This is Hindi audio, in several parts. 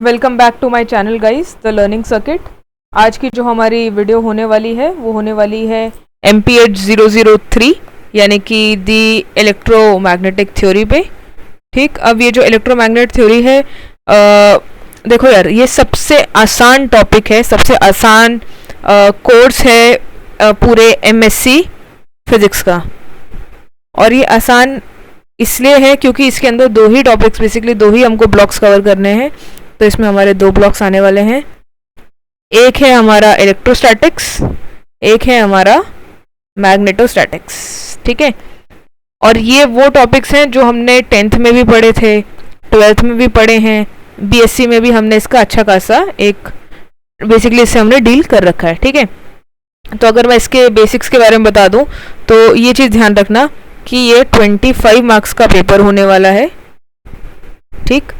Welcome back to my channel guys the learning circuit. आज की जो हमारी वीडियो होने वाली है वो होने वाली है MPH 003 यानी कि दी इलेक्ट्रोमैग्नेटिक थ्योरी पे। ठीक, अब ये जो इलेक्ट्रोमैग्नेट थ्योरी है देखो यार, ये सबसे आसान टॉपिक है, सबसे आसान कोर्स है पूरे MSc फिजिक्स का। और ये आसान इसलिए है क्योंकि इसके अंदर दो ही टॉपिक्स, बेसिकली दो ही हमको ब्लॉक्स कवर करने हैं। तो इसमें हमारे दो ब्लॉक्स आने वाले हैं, एक है हमारा इलेक्ट्रोस्टैटिक्स, एक है हमारा मैग्नेटोस्टैटिक्स। ठीक है, और ये वो टॉपिक्स हैं जो हमने 10th में भी पढ़े थे, 12th में भी पढ़े हैं, BSc में भी हमने इसका अच्छा खासा एक बेसिकली इससे हमने डील कर रखा है। ठीक है, तो अगर मैं इसके बेसिक्स के बारे में बता दूं तो ये चीज़ ध्यान रखना कि ये 25 मार्क्स का पेपर होने वाला है। ठीक,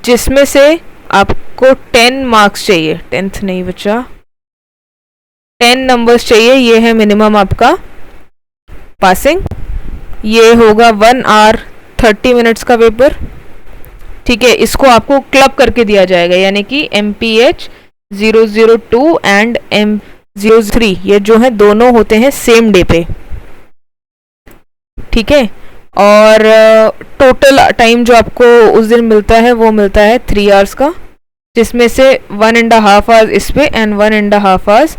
जिसमें से आपको 10 मार्क्स चाहिए, 10th नहीं बचा, 10 नंबर्स चाहिए। ये है मिनिमम आपका पासिंग। ये होगा 1 आवर 30 मिनट्स का पेपर। ठीक है, इसको आपको क्लब करके दिया जाएगा, यानी कि MPH 002 एंड M03 ये जो है दोनों होते हैं सेम डे पे। ठीक है, और टोटल टाइम जो आपको उस दिन मिलता है वो मिलता है 3 आवर्स का, जिसमें से 1.5 आवर्स इस पे एंड 1.5 आवर्स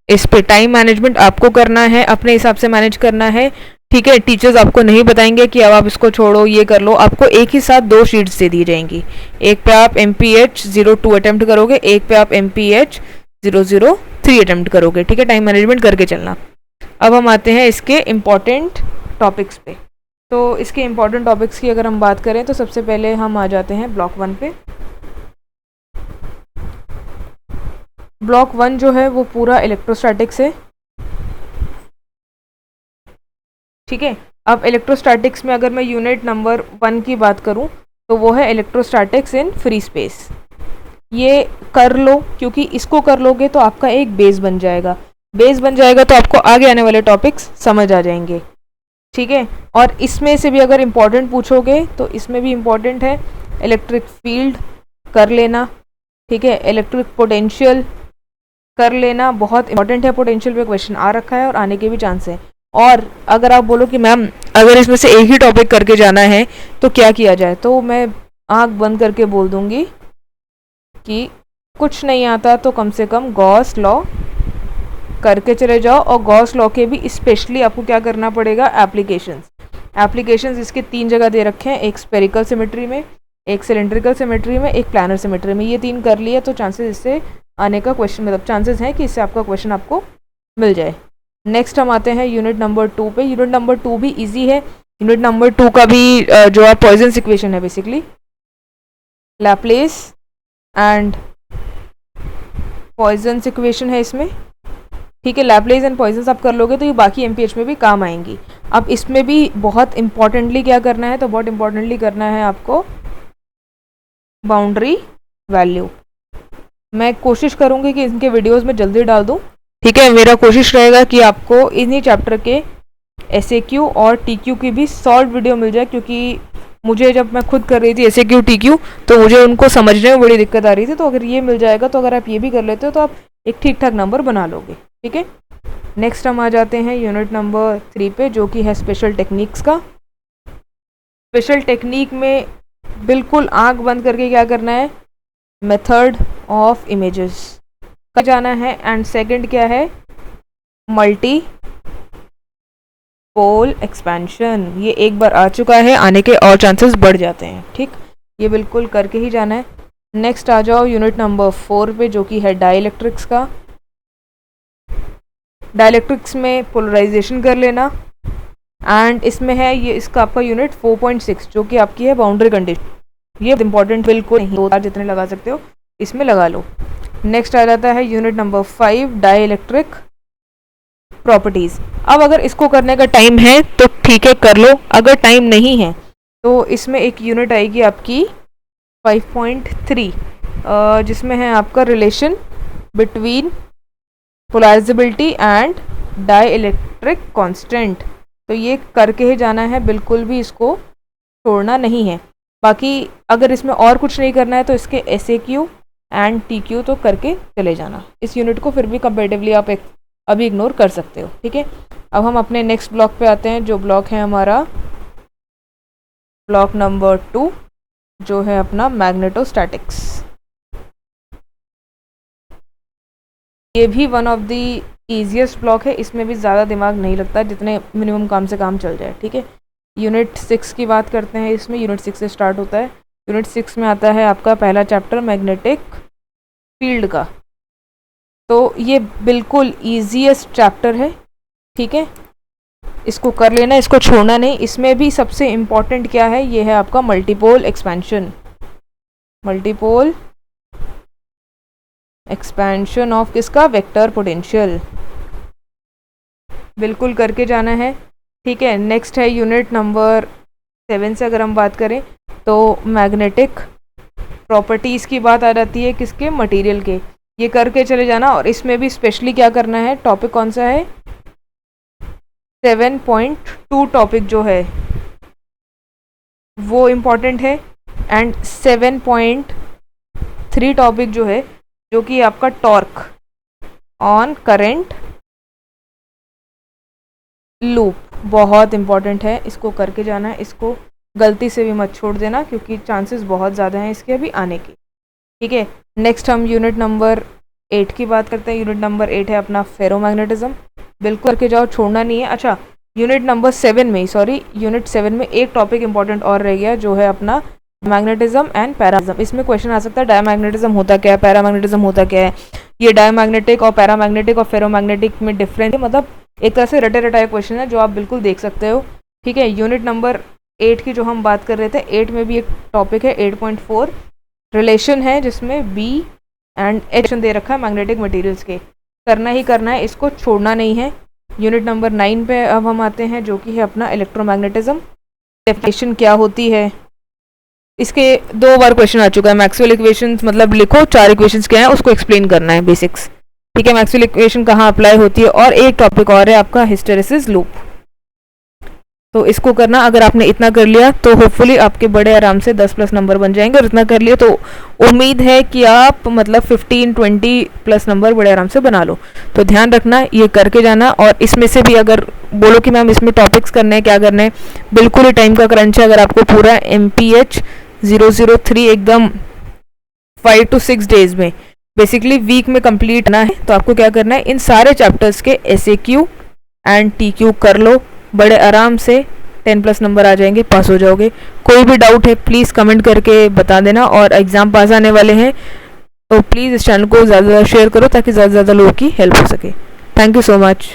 इस पे। टाइम मैनेजमेंट आपको करना है, अपने हिसाब से मैनेज करना है। ठीक है, टीचर्स आपको नहीं बताएंगे कि अब आप इसको छोड़ो, ये कर लो। आपको एक ही साथ 2 शीट्स दे दी जाएंगी, एक पे आप MPH 02 अटेम्प्ट करोगे, एक पे आप MPH 003 अटेम्प्ट करोगे। ठीक है, टाइम मैनेजमेंट करके चलना। अब हम आते हैं इसके इम्पॉर्टेंट टॉपिक्स पे। तो इसके इम्पॉर्टेंट टॉपिक्स की अगर हम बात करें तो सबसे पहले हम आ जाते हैं ब्लॉक 1 पे। ब्लॉक 1 जो है वो पूरा इलेक्ट्रोस्टैटिक्स है। ठीक है, अब इलेक्ट्रोस्टैटिक्स में अगर मैं यूनिट नंबर 1 की बात करूं तो वो है इलेक्ट्रोस्टैटिक्स इन फ्री स्पेस। ये कर लो, क्योंकि इसको कर लोगे तो आपका एक बेस बन जाएगा। बेस बन जाएगा तो आपको आगे आने वाले टॉपिक्स समझ आ जाएंगे। ठीक है, और इसमें से भी अगर इम्पोर्टेंट पूछोगे तो इसमें भी इम्पोर्टेंट है इलेक्ट्रिक फील्ड कर लेना। ठीक है, इलेक्ट्रिक पोटेंशियल कर लेना, बहुत इंपॉर्टेंट है। पोटेंशियल पे क्वेश्चन आ रखा है और आने के भी चांस है। और अगर आप बोलो कि मैम अगर इसमें से एक ही टॉपिक करके जाना है तो क्या किया जाए, तो मैं आंख बंद करके बोल दूंगी कि कुछ नहीं आता तो कम से कम गॉस लॉ करके चले जाओ। और गॉस लॉ के भी स्पेशली आपको क्या करना पड़ेगा, एप्लीकेशंस इसके 3 जगह दे रखे हैं, एक स्पेरिकल सिमेट्री में, एक सिलेंड्रिकल सिमेट्री में, एक प्लानर सिमेट्री में। ये 3 कर लिए तो चांसेस इससे आने का क्वेश्चन, मतलब चांसेस हैं कि इससे आपका क्वेश्चन आपको मिल जाए। नेक्स्ट हम आते हैं यूनिट नंबर 2 पे। यूनिट नंबर 2 भी इजी है। यूनिट नंबर 2 का भी जो है पॉइजन्स इक्वेशन है, basically Laplace and Poisson's equation है इसमें। ठीक है, लैप्लेस एंड पॉइजन्स आप कर लोगे तो ये बाकी MPH में भी काम आएंगी। अब इसमें भी बहुत इंपॉर्टेंटली क्या करना है, तो बहुत इंपॉर्टेंटली करना है आपको बाउंड्री वैल्यू। मैं कोशिश करूंगी कि इनके वीडियोस में जल्दी डाल दूं। ठीक है, मेरा कोशिश रहेगा कि आपको इन्हीं चैप्टर के SAQ और TQ की भी सॉल्व वीडियो मिल जाए, क्योंकि मुझे जब मैं खुद कर रही थी SAQ TQ तो मुझे उनको समझने में बड़ी दिक्कत आ रही थी। तो अगर ये मिल जाएगा तो अगर आप ये भी कर लेते हो तो आप एक ठीक ठाक नंबर बना लोगे। ठीक है, नेक्स्ट हम आ जाते हैं यूनिट नंबर 3 पे, जो कि है स्पेशल टेक्निक्स का। स्पेशल टेक्निक में बिल्कुल आंख बंद करके क्या करना है, मेथड ऑफ इमेजेस का जाना है। एंड सेकंड क्या है, मल्टी पोल एक्सपेंशन। ये एक बार आ चुका है, आने के और चांसेस बढ़ जाते हैं। ठीक, ये बिल्कुल करके ही जाना है। नेक्स्ट आ जाओ यूनिट नंबर 4 पे, जो कि है डाइलेक्ट्रिक्स का। डाइलेक्ट्रिक्स में पोलराइजेशन कर लेना। एंड इसमें है ये इसका आपका यूनिट 4.6 जो कि आपकी है बाउंड्री कंडीशन। ये इंपॉर्टेंट बिल्कुल नहीं, 2 जितने लगा सकते हो इसमें लगा लो। नेक्स्ट आ जाता है यूनिट नंबर 5 डाइलेक्ट्रिक प्रॉपर्टीज। अब अगर इसको करने का टाइम है तो ठीक है कर लो, अगर टाइम नहीं है तो इसमें एक यूनिट आएगी आपकी 5.3 जिसमें है आपका relation between polarisability and dielectric constant. तो ये करके ही जाना है, बिल्कुल भी इसको छोड़ना नहीं है। बाकी अगर इसमें और कुछ नहीं करना है तो इसके SAQ एंड TQ तो करके चले जाना। इस यूनिट को फिर भी कंपेरेटिवली आप अभी इग्नोर कर सकते हो, ठीक है। अब हम अपने नेक्स्ट ब्लॉक पे आते हैं, जो ब्लॉक है हमारा ब्लॉक नंबर 2, जो है अपना मैग्नेटोस्टैटिक्स। ये भी one of the easiest block है, इसमें भी ज़्यादा दिमाग नहीं लगता, जितने मिनिमम काम से काम चल जाए, ठीक है। यूनिट 6 की बात करते हैं, इसमें यूनिट 6 से स्टार्ट होता है। यूनिट 6 में आता है आपका पहला चैप्टर मैग्नेटिक फील्ड का। तो ये बिल्कुल ईजीएस्ट चैप्टर है, ठीक है, इसको कर लेना, इसको छोड़ना नहीं। इसमें भी सबसे इम्पॉर्टेंट क्या है, ये है आपका multipole expansion, multipole expansion of किसका, वेक्टर पोटेंशियल, बिल्कुल करके जाना है, ठीक है। नेक्स्ट है यूनिट नंबर 7 से अगर हम बात करें तो मैग्नेटिक प्रॉपर्टीज़ की बात आ जाती है, किसके, मटेरियल के, ये करके चले जाना। और इसमें भी स्पेशली क्या करना है, टॉपिक कौन सा है, 7.2 टॉपिक जो है वो इम्पॉर्टेंट है, एंड 7.3 टॉपिक जो है, जो कि आपका टॉर्क ऑन करंट लूप, बहुत इम्पॉर्टेंट है, इसको करके जाना है। इसको गलती से भी मत छोड़ देना, क्योंकि चांसेस बहुत ज़्यादा हैं इसके अभी आने के, ठीक है। नेक्स्ट हम यूनिट नंबर 8 की बात करते हैं। यूनिट नंबर 8 है अपना फेरोमैग्नेटिज्म, बिल्कुल करके जाओ, छोड़ना नहीं है। अच्छा, यूनिट नंबर 7 में, यूनिट 7 में एक टॉपिक इंपॉर्टेंट और रह गया, जो है अपना मैग्नेटिज्म एंड पैरामैग्नेटिज्म। इसमें क्वेश्चन आ सकता है डायमैग्नेटिज्म होता क्या है, पैरामैग्नेटिज्म होता क्या है, ये डायमैग्नेटिक और पैरामैग्नेटिक और फेरोमैग्नेटिक में डिफरेंस है, मतलब एक तरह से रटे रटाए क्वेश्चन है जो आप बिल्कुल देख सकते हो, ठीक है। यूनिट नंबर 8 की जो हम बात कर रहे थे, 8 में भी एक टॉपिक है 8.4 रिलेशन है, जिसमें B एंड H दे रखा है मैग्नेटिक मटेरियल्स के, करना ही करना है, इसको छोड़ना नहीं है। यूनिट नंबर 9 पे अब हम आते हैं, जो कि है अपना इलेक्ट्रोमैग्नेटिज्म, डेफिनेशन क्या होती है, इसके 2 बार क्वेश्चन आ चुका है। मैक्सवेल इक्वेशंस मतलब लिखो 4 इक्वेशंस क्या है, उसको एक्सप्लेन करना है, बेसिक्स, ठीक है। मैक्सवेल इक्वेशन कहाँ अप्लाई होती है, और एक टॉपिक और है आपका हिस्टेरेसिस लूप, तो इसको करना। अगर आपने इतना कर लिया तो होपफुली आपके बड़े आराम से 10+ नंबर बन जाएंगे, और इतना कर लिया तो उम्मीद है कि आप मतलब 15-20+ नंबर बड़े आराम से बना लो। तो ध्यान रखना, ये करके जाना। और इसमें से भी अगर बोलो कि मैम इसमें टॉपिक्स करने हैं, क्या करने हैं, बिल्कुल ही टाइम का क्रंच है। अगर आपको पूरा MPH 003 एकदम 5 to 6 डेज में, बेसिकली वीक में कंप्लीट करना है, तो आपको क्या करना है, इन सारे चैप्टर्स के SAQ एंड TQ कर लो, बड़े आराम से 10+ नंबर आ जाएंगे, पास हो जाओगे। कोई भी डाउट है प्लीज़ कमेंट करके बता देना, और एग्ज़ाम पास आने वाले हैं तो प्लीज़ इस चैनल को ज़्यादा से ज़्यादा शेयर करो, ताकि ज़्यादा से ज़्यादा लोगों की हेल्प हो सके। Thank you so much.